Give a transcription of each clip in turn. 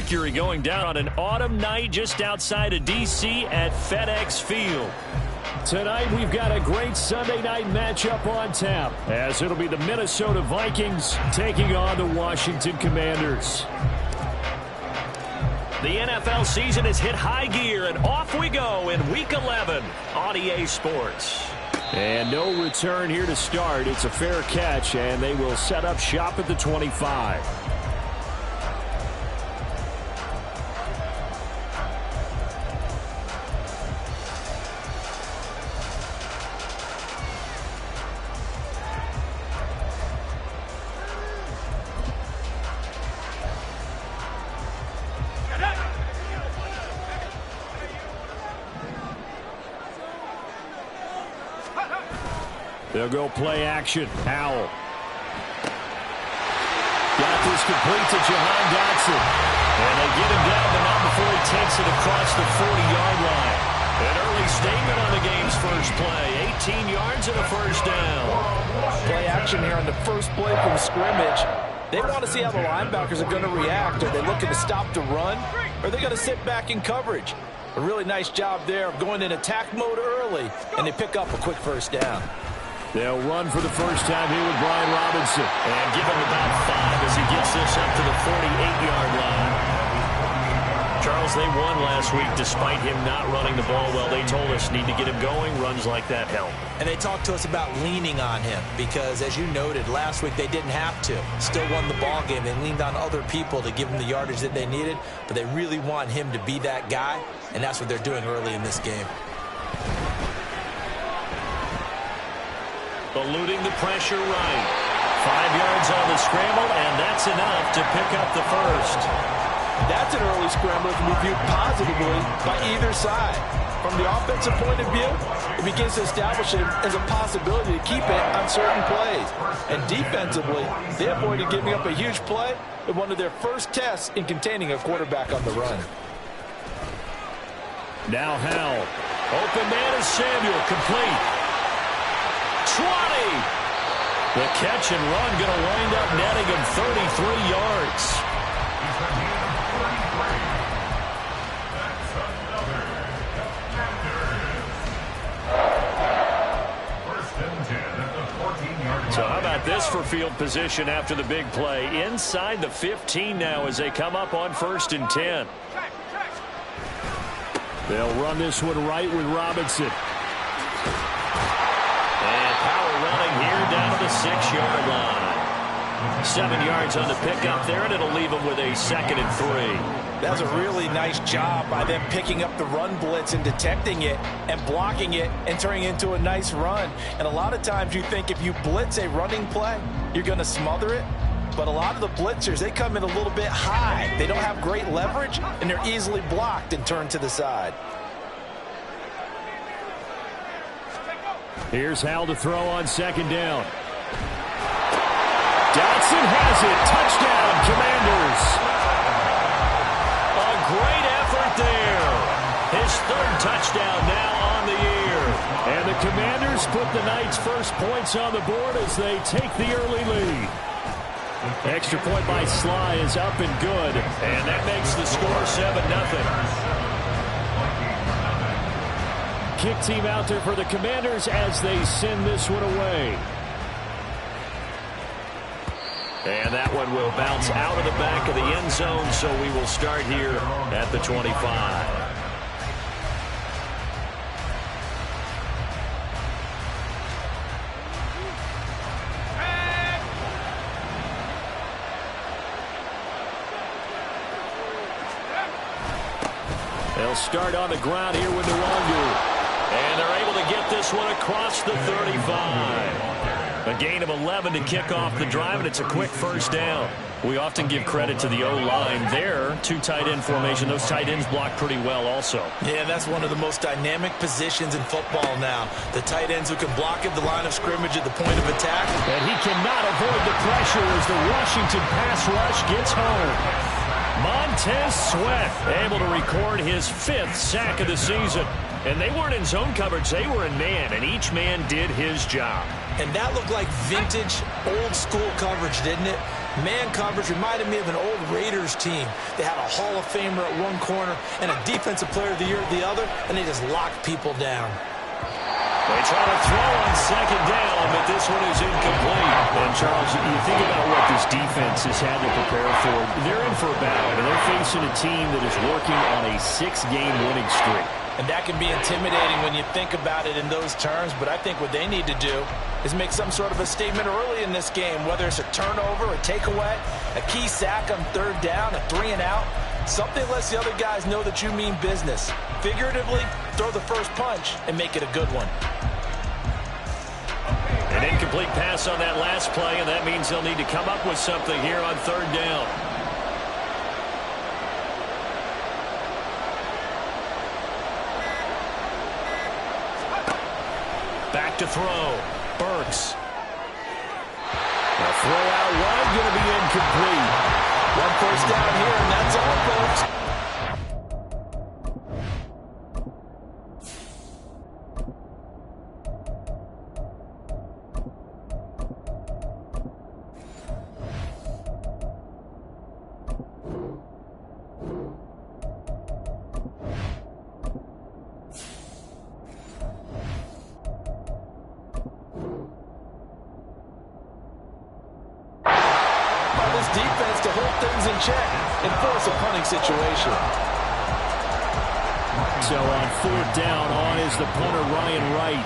Mercury going down on an autumn night just outside of D.C. at FedEx Field. Tonight we've got a great Sunday night matchup on tap, as it'll be the Minnesota Vikings taking on the Washington Commanders. The NFL season has hit high gear, and off we go in Week 11 on EA Sports. And no return here to start. It's a fair catch, and they will set up shop at the 25. They'll go play action. Howell. Got this complete to Jahan Dotson. And they get him down, but not before he takes it across the 40-yard line. An early statement on the game's first play. 18 yards and a first down. Play action here on the first play from scrimmage. They want to see how the linebackers are going to react. Are they looking to stop the run? Or are they going to sit back in coverage? A really nice job there of going in attack mode early, and they pick up a quick first down. They'll run for the first time here with Brian Robinson. And give him about 5 as he gets this up to the 48-yard line. Charles, they won last week despite him not running the ball well. They told us need to get him going. Runs like that help. And they talked to us about leaning on him because, as you noted, last week they didn't have to. Still won the ball game. They leaned on other people to give them the yardage that they needed, but they really want him to be that guy, and that's what they're doing early in this game. Eluding the pressure right. 5 yards on the scramble, and that's enough to pick up the first. That's an early scramble that can be viewed positively by either side. From the offensive point of view, it begins to establish it as a possibility to keep it on certain plays. And defensively, they avoided giving up a huge play in one of their first tests in containing a quarterback on the run. Now Howell. Open man is Samuel, complete. 20. The catch and run going to wind up netting him 33 yards. So how about this for field position after the big play? Inside the 15 now as they come up on 1st and 10. They'll run this one right with Robinson. Here down to the 6-yard line. 7 yards on the pickup there, and it'll leave them with a 2nd and 3. That's a really nice job by them picking up the run blitz and detecting it and blocking it and turning it into a nice run. And a lot of times you think if you blitz a running play, you're going to smother it. But a lot of the blitzers, they come in a little bit high. They don't have great leverage, and they're easily blocked and turned to the side. Here's Howell to throw on 2nd down. Dotson has it. Touchdown, Commanders. A great effort there. His 3rd touchdown now on the year. And the Commanders put the Knights' first points on the board as they take the early lead. Extra point by Sly is up and good. And that makes the score 7-0. Kick team out there for the Commanders as they send this one away. And that one will bounce out of the back of the end zone, so we will start here at the 25. They'll start on the ground here with Nwangu. And they're able to get this one across the 35. A gain of 11 to kick off the drive, and it's a quick first down. We often give credit to the O-line there. 2 tight end formation. Those tight ends block pretty well also. Yeah, that's one of the most dynamic positions in football now. The tight ends who can block at the line of scrimmage at the point of attack. And he cannot avoid the pressure as the Washington pass rush gets home. Montez Sweat able to record his 5th sack of the season. And they weren't in zone coverage. They were in man, and each man did his job. And that looked like vintage, old-school coverage, didn't it? Man coverage reminded me of an old Raiders team. They had a Hall of Famer at one corner and a Defensive Player of the Year at the other, and they just locked people down. They try to throw on second down, but this one is incomplete. And, Charles, you think about what this defense has had to prepare for. They're in for a battle, and they're facing a team that is working on a 6-game winning streak. And that can be intimidating when you think about it in those terms, but I think what they need to do is make some sort of a statement early in this game, whether it's a turnover, a takeaway, a key sack on third down, a 3-and-out. Something lets the other guys know that you mean business. Figuratively, throw the first punch and make it a good one. An incomplete pass on that last play, and that means they'll need to come up with something here on third down. Back to throw. Burks. A throw out wide, going to be incomplete. One first down here, and that's all, folks. Defense to hold things in check and force a punting situation. So on fourth down, on is the punter, Ryan Wright.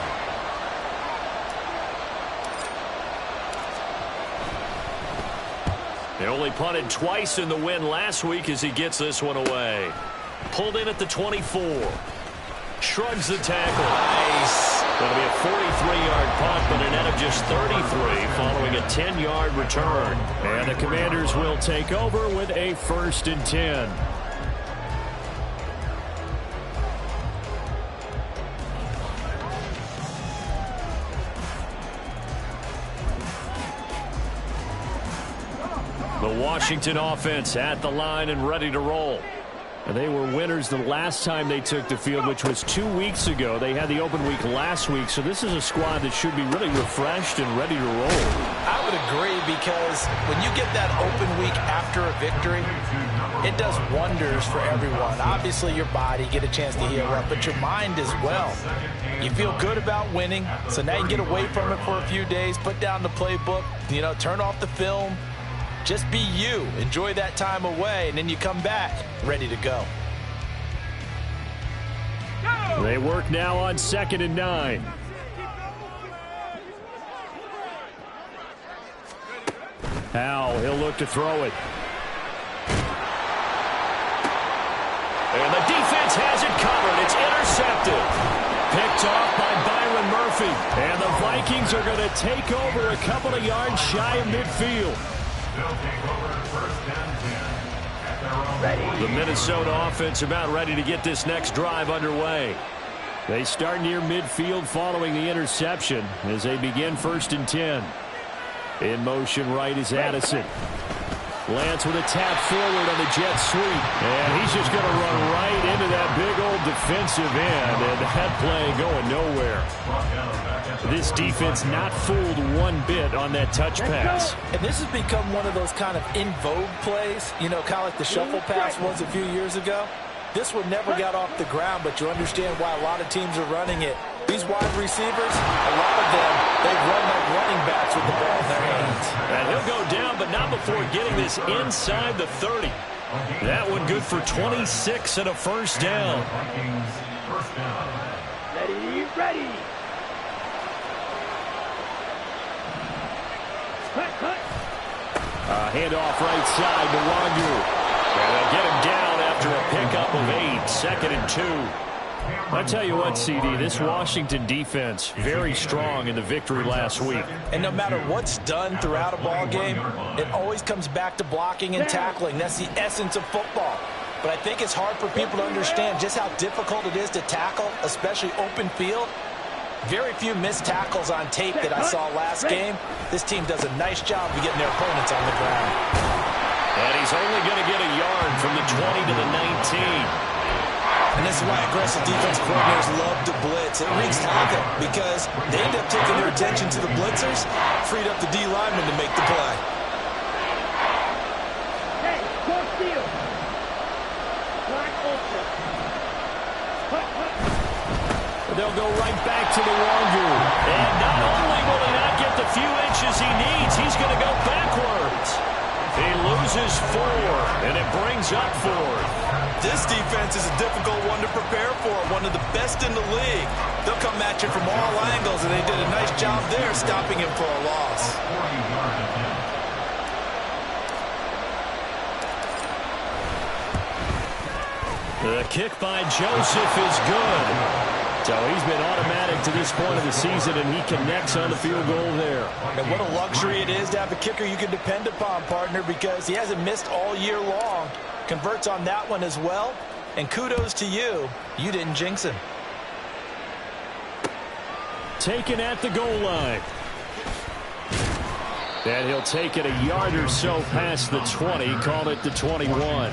They only punted twice in the win last week as he gets this one away. Pulled in at the 24. Shrugs the tackle. Nice. That'll be a 43-yard punt, but a net of just 33 following a 10-yard return. And the Commanders will take over with a 1st and 10. The Washington offense at the line and ready to roll. And they were winners the last time they took the field, which was 2 weeks ago. They had the open week last week, so this is a squad that should be really refreshed and ready to roll. I would agree, because when you get that open week after a victory, it does wonders for everyone. Obviously, your body, get a chance to heal up, but your mind as well. You feel good about winning, so now you get away from it for a few days, put down the playbook, turn off the film. Just be you. Enjoy that time away, and then you come back ready to go. They work now on 2nd and 9. Howell, he'll look to throw it. And the defense has it covered. It's intercepted. Picked off by Byron Murphy. And the Vikings are going to take over a couple of yards shy of midfield. The Minnesota offense about ready to get this next drive underway. They start near midfield following the interception as they begin 1st and 10. In motion right is Addison. Lance with a tap forward on the jet sweep. And he's just going to run right into that big old defensive end. And that play going nowhere. This defense not fooled one bit on that touch pass. And this has become one of those kind of in vogue plays, kind of like the shuffle pass was a few years ago. This one never got off the ground, but you understand why a lot of teams are running it. These wide receivers, a lot of them, they run like running backs with the ball in their hands. And he'll go down, but not before getting this inside the 30. That one good for 26 and a 1st down. Ready. Handoff right side to Wangu. And they'll get him down after a pickup of 8. 2nd and 2. I'll tell you what, CD, this Washington defense, very strong in the victory last week. And no matter what's done throughout a ball game, it always comes back to blocking and tackling. That's the essence of football. But I think it's hard for people to understand just how difficult it is to tackle, especially open field. Very few missed tackles on tape that I saw last game. This team does a nice job of getting their opponents on the ground. And he's only going to get a yard from the 20 to the 19. And this is why aggressive defense coordinators love to blitz. It wreaks havoc because they end up taking their attention to the blitzers, freed up the D lineman to make the play. They'll go right back to the Wangu. And not only will he not get the few inches he needs, he's going to go backwards. He loses 4, and it brings up 4. This defense is a difficult one to prepare for, one of the best in the league. They'll come at you from all angles, and they did a nice job there stopping him for a loss. The kick by Joseph is good. So he's been automatic to this point of the season, and he connects on the field goal there. And what a luxury it is to have a kicker you can depend upon, partner, because he hasn't missed all year long. Converts on that one as well. And kudos to you. You didn't jinx him. Taken at the goal line. And he'll take it a yard or so past the 20, call it the 21.